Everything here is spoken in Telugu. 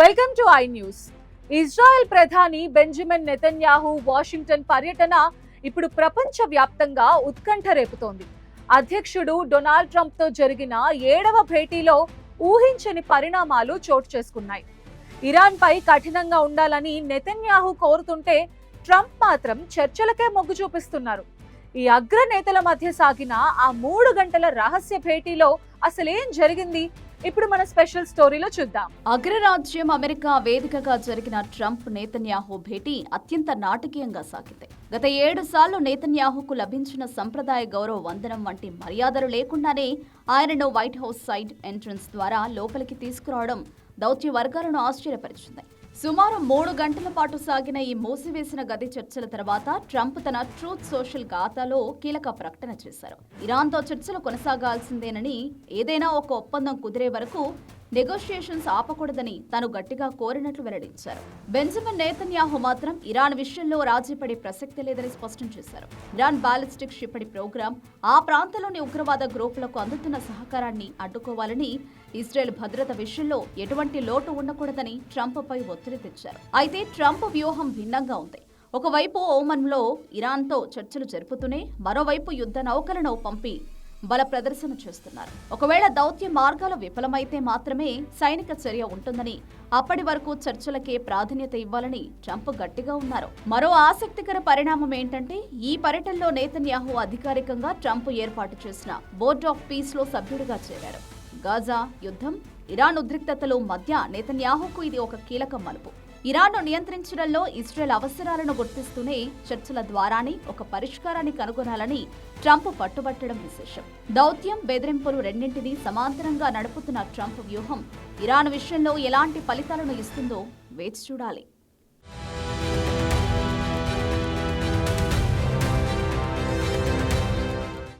Welcome to I news. Israel ప్రధాని బెంజమిన్ నెతన్యాహు వాషింగ్టన్ పర్యటన ఇప్పుడు ప్రపంచ వ్యాప్తంగా ఉత్కంఠ రేపుతోంది. అధ్యక్షుడు డొనాల్డ్ ట్రంప్ తో జరిగిన 7వ భేటీలో ఊహించని పరిణామాలు చోటు చేసుకున్నాయి. ఇరాన్ పై కఠినంగా ఉండాలని నెతన్యాహు కోరుతుంటే ట్రంప్ మాత్రం చర్చలకే మొగ్గు చూపిస్తున్నారు. ఈ అగ్రనేతల మధ్య సాగిన ఆ 3 గంటల రహస్య భేటీలో అసలేం జరిగింది? ఇప్పుడు మన స్పెషల్ స్టోరీలో చూద్దాం. అగ్రరాజ్యం అమెరికా వేదికగా జరిగిన ట్రంప్ నెతన్యాహు భేటీ అత్యంత నాటకీయంగా సాగింది. గత 7 సార్లు నెతన్యాహుకు లభించిన సంప్రదాయ గౌరవ వందనం వంటి మర్యాదలు లేకుండానే ఆయనను వైట్ హౌస్ సైడ్ ఎంట్రన్స్ ద్వారా లోపలికి తీసుకురావడం దౌత్య వర్గాలను ఆశ్చర్యపరిచింది. సుమారు 3 గంటల పాటు సాగిన ఈ మూసివేసిన గది చర్చల తర్వాత ట్రంప్ తన ట్రూత్ సోషల్ ఖాతాలో కీలక ప్రకటన చేశారు. ఇరాన్తో చర్చలు కొనసాగాల్సిందేనని, ఏదైనా ఒక ఒప్పందం కుదిరే వరకు నెగోషియేషన్స్ ఆపకూడదని తాను గట్టిగా కోరినట్లు వెల్లడించారు. బెంజమిన్ నెతన్యాహు మాత్రం ఇరాన్ విషయంలో రాజీపడే ప్రసక్తి లేదని స్పష్టం చేశారు. ఇరాన్ బాలిస్టిక్ క్షిపణి ప్రోగ్రాం, ఆ ప్రాంతంలోని ఉగ్రవాద గ్రూపులకు అందుతున్న సహకారాన్ని అడ్డుకోవాలని, ఇజ్రాయెల్ భద్రత విషయంలో ఎటువంటి లోటు ఉండకూడదని ట్రంప్ పై ఒత్తిడి తెచ్చారు. అయితే ట్రంప్ వ్యూహం భిన్నంగా ఉంది. ఒకవైపు ఓమన్లో ఇరాన్తో చర్చలు జరుపుతూనే మరోవైపు యుద్ధ నౌకలను పంపి బల ప్రదర్శన చేస్తున్నారు. ఒకవేళ దౌత్య మార్గాలు విఫలమైతే మాత్రమే సైనిక చర్య ఉంటుందని, అప్పటి వరకు చర్చలకే ప్రాధాన్యత ఇవ్వాలని ట్రంప్ గట్టిగా ఉన్నారు. మరో ఆసక్తికర పరిణామం ఏంటంటే, ఈ పర్యటనలో నెతన్యాహు అధికారికంగా ట్రంప్ ఏర్పాటు చేసిన బోర్డ్ ఆఫ్ పీస్ లో సభ్యుడిగా చేరారు. గాజా యుద్ధం, ఇరాన్ ఉద్రిక్తతల మధ్య నెతన్యాహుకు ఇది ఒక కీలక మలుపు. ఇరాన్ను నియంత్రించడంలో ఇజ్రాయెల్ అవసరాలను గుర్తిస్తూనే చర్చల ద్వారానే ఒక పరిష్కారాన్ని కనుగొనాలని ట్రంప్ పట్టుబట్టడం విశేషం. దౌత్యం, బెదిరింపులు రెండింటినీ సమాంతరంగా నడుపుతున్న ట్రంప్ వ్యూహం ఇరాన్ విషయంలో ఎలాంటి ఫలితాలను ఇస్తుందో వేచి చూడాలి.